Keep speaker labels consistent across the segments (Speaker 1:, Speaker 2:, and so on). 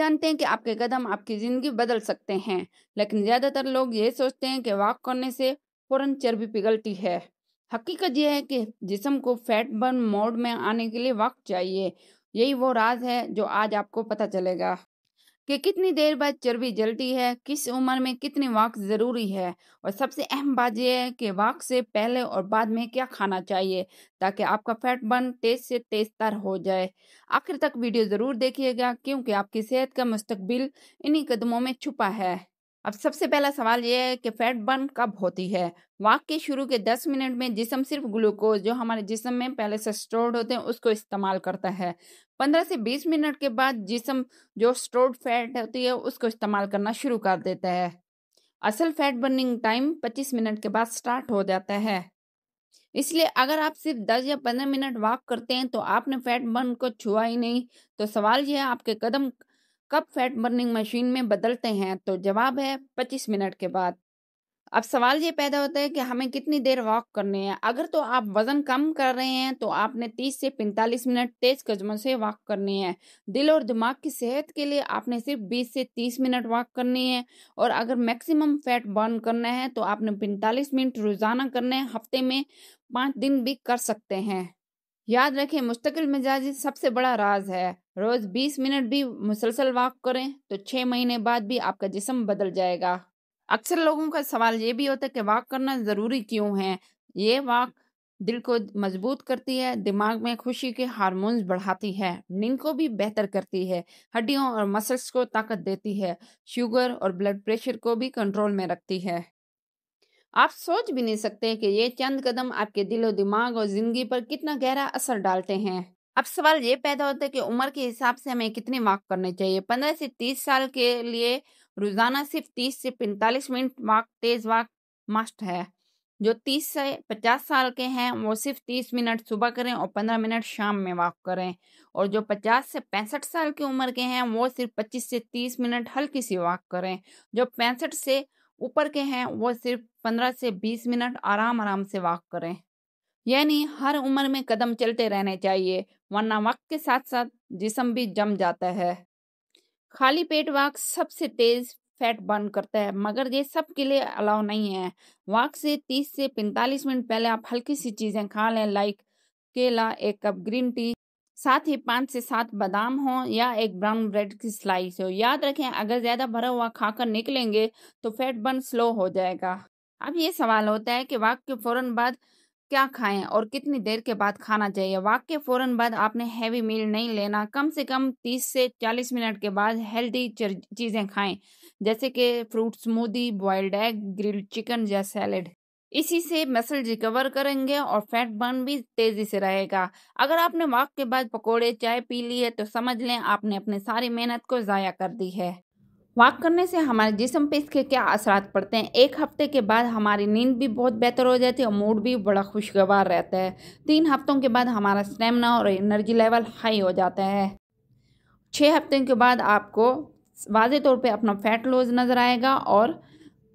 Speaker 1: जानते हैं कि आपके कदम आपकी ज़िंदगी बदल सकते हैं, लेकिन ज़्यादातर लोग ये सोचते हैं कि वॉक करने से फ़ौरन चर्बी पिघलती है। हकीकत यह है कि जिस्म को फैट बर्न मोड में आने के लिए वक्त चाहिए। यही वो राज है जो आज आपको पता चलेगा कि कितनी देर बाद चर्बी जलती है, किस उम्र में कितनी वॉक ज़रूरी है और सबसे अहम बात यह है कि वॉक से पहले और बाद में क्या खाना चाहिए ताकि आपका फैट बर्न तेज से तेज तर हो जाए। आखिर तक वीडियो ज़रूर देखिएगा क्योंकि आपकी सेहत का मुस्तकबिल इन्हीं कदमों में छुपा है। अब सबसे पहला सवाल यह है कि फैट बर्न कब होती है। वॉक के शुरू के 10 मिनट में जिस्म सिर्फ ग्लूकोज जो हमारे जिस्म में पहले से स्टोर्ड होते हैं उसको इस्तेमाल करता है। 15 से 20 मिनट के बाद जिस्म जो स्टोर्ड फैट होती है उसको इस्तेमाल करना शुरू कर देता है। असल फैट बर्निंग टाइम 25 मिनट के बाद स्टार्ट हो जाता है। इसलिए अगर आप सिर्फ 10 या 15 मिनट वॉक करते हैं तो आपने फैट बर्न को छुआ ही नहीं। तो सवाल यह है आपके कदम कब फैट बर्निंग मशीन में बदलते हैं। तो जवाब है 25 मिनट के बाद। अब सवाल ये पैदा होता है कि हमें कितनी देर वॉक करनी है। अगर तो आप वजन कम कर रहे हैं तो आपने 30 से 45 मिनट तेज कदमों से वॉक करनी है। दिल और दिमाग की सेहत के लिए आपने सिर्फ 20 से 30 मिनट वॉक करनी है। और अगर मैक्सिमम फैट बर्न करना है तो आपने 45 मिनट रोजाना करने हैं। हफ्ते में 5 दिन भी कर सकते हैं। याद रखें, मुस्तकिल मिजाजी सबसे बड़ा राज है। रोज 20 मिनट भी मुसलसल वॉक करें तो 6 महीने बाद भी आपका जिस्म बदल जाएगा। अक्सर लोगों का सवाल ये भी होता है कि वॉक करना ज़रूरी क्यों है। ये वॉक दिल को मजबूत करती है, दिमाग में खुशी के हार्मोन्स बढ़ाती है, नींद को भी बेहतर करती है, हड्डियों और मसल्स को ताकत देती है, शुगर और ब्लड प्रेशर को भी कंट्रोल में रखती है। आप सोच भी नहीं सकते कि ये चंद कदम आपके दिलो दिमाग और जिंदगी पर कितना गहरा असर डालते हैं। अब सवाल ये पैदा होता है कि उम्र के हिसाब से हमें कितनी वॉक करनी चाहिए। 15 से 30 साल के लिए रोजाना सिर्फ 30 से 45 मिनट वॉक तेज वॉक मस्ट है। जो 30 से 50 साल के हैं वो सिर्फ 30 मिनट सुबह करें और 15 मिनट शाम में वॉक करें। और जो 50 से 65 साल की उम्र के हैं वो सिर्फ 25 से 30 मिनट हल्की सी वॉक करें। जो 65 से ऊपर के हैं वो सिर्फ 15 से 20 मिनट आराम आराम से वॉक करें। यानी हर उम्र में कदम चलते रहने चाहिए, वरना वक्त के साथ साथ जिस्म भी जम जाता है। खाली पेट वॉक सबसे तेज फैट बर्न करता है, मगर ये सब के लिए अलाउ नहीं है। वॉक से 30 से 45 मिनट पहले आप हल्की सी चीजें खा लें, लाइक केला, 1 कप ग्रीन टी, साथ ही 5 से 7 बादाम हो या एक ब्राउन ब्रेड की स्लाइस हो। याद रखें, अगर ज्यादा भरा हुआ खाकर निकलेंगे तो फैट बर्न स्लो हो जाएगा। अब ये सवाल होता है कि वॉक के फौरन बाद क्या खाएं और कितनी देर के बाद खाना चाहिए। वॉक के फौरन बाद आपने हैवी मील नहीं लेना। कम से कम 30 से 40 मिनट के बाद हेल्दी चीजें खाएं, जैसे कि fruit smoothie, boiled egg, grilled chicken या सैलेड। इसी से मसल रिकवर करेंगे और फैट बर्न भी तेजी से रहेगा। अगर आपने वॉक के बाद पकोड़े चाय पी ली है तो समझ लें आपने अपनी सारी मेहनत को ज़ाया कर दी है। वॉक करने से हमारे जिस्म पे इसके क्या असरात पड़ते हैं। 1 हफ्ते के बाद हमारी नींद भी बहुत बेहतर हो जाती है और मूड भी बड़ा खुशगवार रहता है। 3 हफ्तों के बाद हमारा स्टेमिना और एनर्जी लेवल हाई हो जाता है। 6 हफ्ते के बाद आपको वाज़े तौर पे अपना फैट लॉस नज़र आएगा और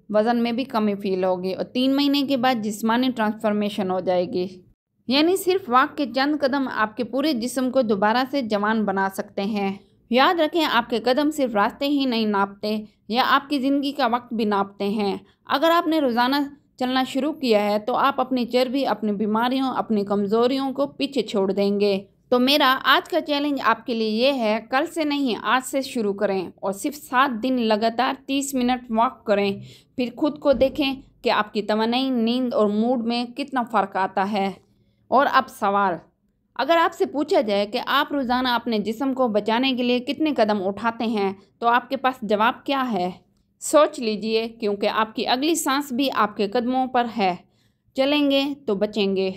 Speaker 1: वज़न में भी कमी फील होगी। और 3 महीने के बाद जिस्मानी ट्रांसफॉर्मेशन हो जाएगी। यानी सिर्फ वॉक के चंद कदम आपके पूरे जिस्म को दोबारा से जवान बना सकते हैं। याद रखें, आपके कदम सिर्फ रास्ते ही नहीं नापते, या आपकी ज़िंदगी का वक्त भी नापते हैं। अगर आपने रोज़ाना चलना शुरू किया है तो आप अपनी चर्बी, अपनी बीमारियों, अपनी कमज़ोरियों को पीछे छोड़ देंगे। तो मेरा आज का चैलेंज आपके लिए ये है, कल से नहीं आज से शुरू करें और सिर्फ 7 दिन लगातार 30 मिनट वॉक करें। फिर खुद को देखें कि आपकी तमन्नाई, नींद और मूड में कितना फ़र्क आता है। और अब सवाल, अगर आपसे पूछा जाए कि आप रोज़ाना अपने जिस्म को बचाने के लिए कितने कदम उठाते हैं तो आपके पास जवाब क्या है? सोच लीजिए, क्योंकि आपकी अगली सांस भी आपके कदमों पर है। चलेंगे तो बचेंगे।